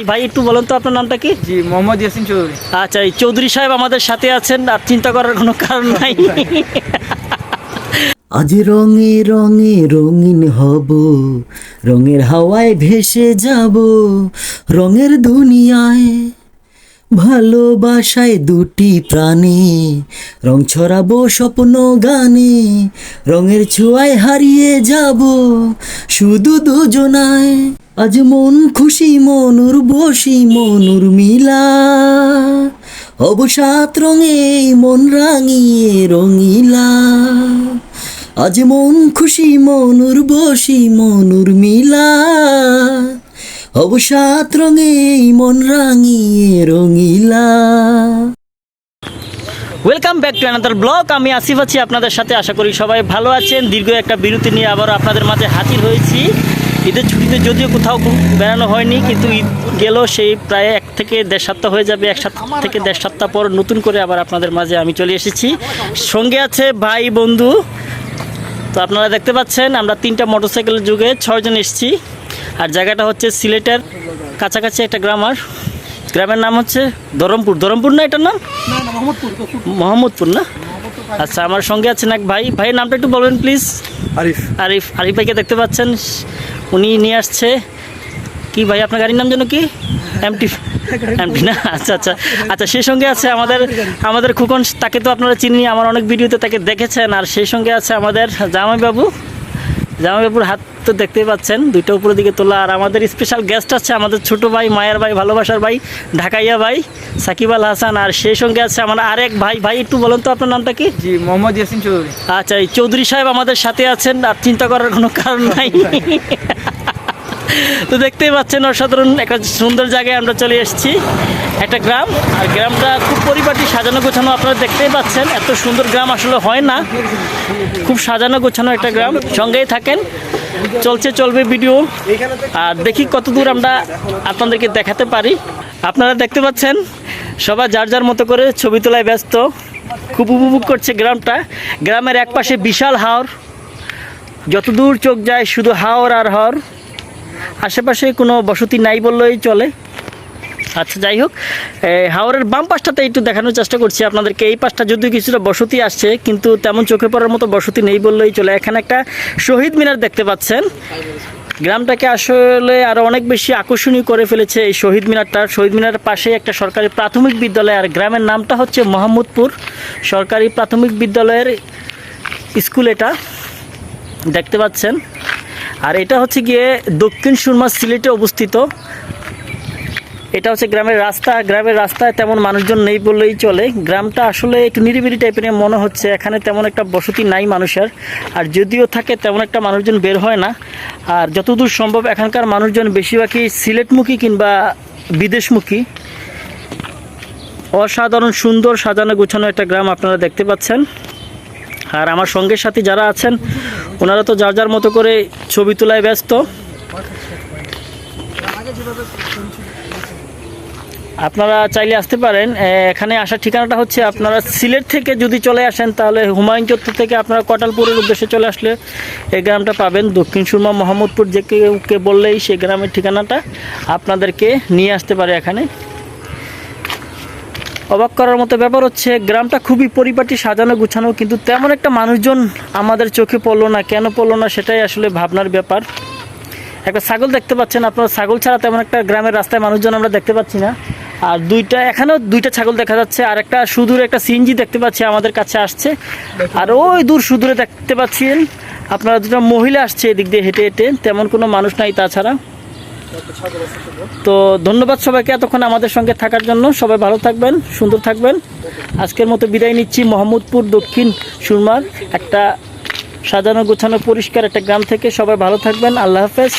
ভাই একটু বলেন তো আপনার নামটা কি? জি, মোহাম্মদ ইয়াসিন চৌধুরী। আচ্ছা, এই চৌধুরী সাহেব আমাদের সাথে আছেন, আর চিন্তা করার কোনো কারণ নাই। আজ রঙে রঙে রঙিন হব, রঙের হাওয়ায় ভেসে যাব, রঙের দুনিয়ায় ভালোবাসায় দুটি প্রাণে, রং ছড়াবো স্বপ্ন গানে, রঙের ছোঁয়ায় হারিয়ে যাব শুধু দুজনায়। আজ মন খুশি মনুর বসি মনুর মিলা, অবসাত রঙে মন রাঙিয়ে রঙিলা। আজ মন খুশি মনুর বসি মনুর মিলা, অবসাত রঙে মন রাঙিয়ে রঙিলা। Welcome back to another blog. আমি আসিফ আছি আপনাদের সাথে, আশা করি সবাই ভালো আছেন। দীর্ঘ একটা বিরতি নিয়ে আবারও আপনাদের মাঝে হাজির হয়েছি। ঈদের ছুটিতে যদিও কোথাও বেড়ানো হয়নি, কিন্তু ঈদ গেল সেই প্রায় 1 থেকে 1.5 সপ্তাহ হয়ে যাবে। 1 সপ্তাহ থেকে 1.5 সপ্তাহ পর নতুন করে আবার আপনাদের মাঝে আমি চলে এসেছি। সঙ্গে আছে ভাই বন্ধু। তো আপনারা দেখতে পাচ্ছেন আমরা 3টা মোটরসাইকেলের যুগে 6 জন এসেছি। আর জায়গাটা হচ্ছে সিলেটের কাছাকাছি একটা গ্রাম। আর গ্রামের নাম হচ্ছে ধরমপুর। ধরমপুর না এটার নাম? মোহাম্মদপুর না? আচ্ছা, আমার সঙ্গে আছেন এক ভাই। ভাইয়ের নামটা একটু বলবেন প্লিজ। আরিফ। আরিফ। আরিফ ভাইকে দেখতে পাচ্ছেন, উনি নিয়ে আসছে কি ভাই, আপনার গাড়ির নাম যেন কি? এমটি না? আচ্ছা আচ্ছা আচ্ছা। সেই সঙ্গে আছে আমাদের খুকন, তাকে তো আপনারা চিনি, আমার অনেক ভিডিওতে তাকে দেখেছেন। আর সেই সঙ্গে আছে আমাদের জামাইবাবুর হাত তো দেখতেই পাচ্ছেন, 2টা উপরের দিকে তোলা। আর আমাদের স্পেশাল গেস্ট আছে আমাদের ছোট ভাই, মায়ের ভাই, ভালোবাসার ভাই, ঢাকাইয়া ভাই, সাকিব আল হাসান। আর সেই সঙ্গে আছে আমার আরেক ভাই। ভাই একটু বলেন তো আপনার নামটা কি? জি, মোহাম্মদ ইয়াসিন চৌধুরী। আচ্ছা, এই চৌধুরী সাহেব আমাদের সাথে আছেন, আর চিন্তা করার কোনো কারণ নাই। তো দেখতেই পাচ্ছেন অসাধারণ একটা সুন্দর জায়গায় আমরা চলে এসেছি, একটা গ্রাম। আর গ্রামটা খুব পরিপাটি, সাজানো গোছানো। আপনারা দেখতেই পাচ্ছেন এত সুন্দর গ্রাম আসলে হয় না, খুব সাজানো গোছানো একটা গ্রাম। সঙ্গেই থাকেন, চলবে ভিডিও। আর দেখি কত দূর আমরা আপনাদেরকে দেখাতে পারি। আপনারা দেখতে পাচ্ছেন সবাই যার যার মতো করে ছবি তোলায় ব্যস্ত, খুব উপভোগ করছে গ্রামটা। গ্রামের এক পাশে বিশাল হাওর, যতদূর চোখ যায় শুধু হাওর আর হাওর। আশেপাশে কোনো বসতি নাই বললেই চলে। আচ্ছা, যাই হোক, হাওরের বাম পাশটাতে একটু দেখানোর চেষ্টা করছি আপনাদেরকে। এই পাশটা যদিও কিছুটা বসতি আসছে, কিন্তু তেমন চোখে পড়ার মতো বসতি নেই বললেই চলে। এখানে একটা শহীদ মিনার দেখতে পাচ্ছেন। গ্রামটাকে আসলে আরও অনেক বেশি আকর্ষণীয় করে ফেলেছে এই শহীদ মিনারটা। শহীদ মিনারের পাশে একটা সরকারি প্রাথমিক বিদ্যালয়। আর গ্রামের নামটা হচ্ছে মোহাম্মদপুর সরকারি প্রাথমিক বিদ্যালয়ের স্কুল, এটা দেখতে পাচ্ছেন। আর এটা হচ্ছে গিয়ে দক্ষিণ সুরমা, সিলেটে অবস্থিত। এটা হচ্ছে গ্রামের রাস্তা। গ্রামের রাস্তায় তেমন মানুষজন নেই বললেই চলে। গ্রামটা আসলে একটু নিরিবিলি টাইপের মনে হচ্ছে। এখানে তেমন একটা বসতি নাই মানুষের, আর যদিও থাকে তেমন একটা মানুষজন বের হয় না। আর যতদূর সম্ভব এখানকার মানুষজন বেশিরভাগই সিলেটমুখী কিংবা বিদেশমুখী। অসাধারণ সুন্দর সাজানো গোছানো একটা গ্রাম আপনারা দেখতে পাচ্ছেন। আর আমার সঙ্গের সাথী যারা আছেন ওনারা তো যার যার মতো করে ছবি তোলায় ব্যস্ত। আপনারা চাইলে আসতে পারেন। এখানে আসার ঠিকানাটা হচ্ছে, আপনারা সিলেট থেকে যদি চলে আসেন তাহলে হুমায়ুন চত্বর থেকে আপনারা কটালপুরের উদ্দেশ্যে চলে আসলে এই গ্রামটা পাবেন। দক্ষিণ সুরমা মোহাম্মদপুর যে কেউকে বললেই সেই গ্রামের ঠিকানাটা আপনাদেরকে নিয়ে আসতে পারে এখানে। অবাক করার মতো ব্যাপার হচ্ছে গ্রামটা খুবই পরিপাটি, সাজানো গুছানো, কিন্তু তেমন একটা মানুষজন আমাদের চোখে পড়লো না। কেন পড়লো না সেটাই আসলে ভাবনার ব্যাপার। একটা ছাগল দেখতে পাচ্ছেন আপনারা, ছাগল ছাড়া তেমন একটা গ্রামের রাস্তায় মানুষজন আমরা দেখতে পাচ্ছি না। আর এখানেও 2টা ছাগল দেখা যাচ্ছে। আর একটা সুদূরে একটা সিএনজি দেখতে পাচ্ছি আমাদের কাছে আসছে। আর ওই দূর সুদূরে দেখতে পাচ্ছেন আপনারা 2টা মহিলা আসছে এদিক দিয়ে হেঁটে হেঁটে, তেমন কোনো মানুষ নাই তাছাড়া। তো ধন্যবাদ সবাইকে এতক্ষণ আমাদের সঙ্গে থাকার জন্য। সবাই ভালো থাকবেন, সুন্দর থাকবেন। আজকের মতো বিদায় নিচ্ছি মোহাম্মদপুর দক্ষিণ সুরমার একটা সাজানো গোছানো পরিষ্কার একটা গ্রাম থেকে। সবাই ভালো থাকবেন, আল্লাহ হাফেজ।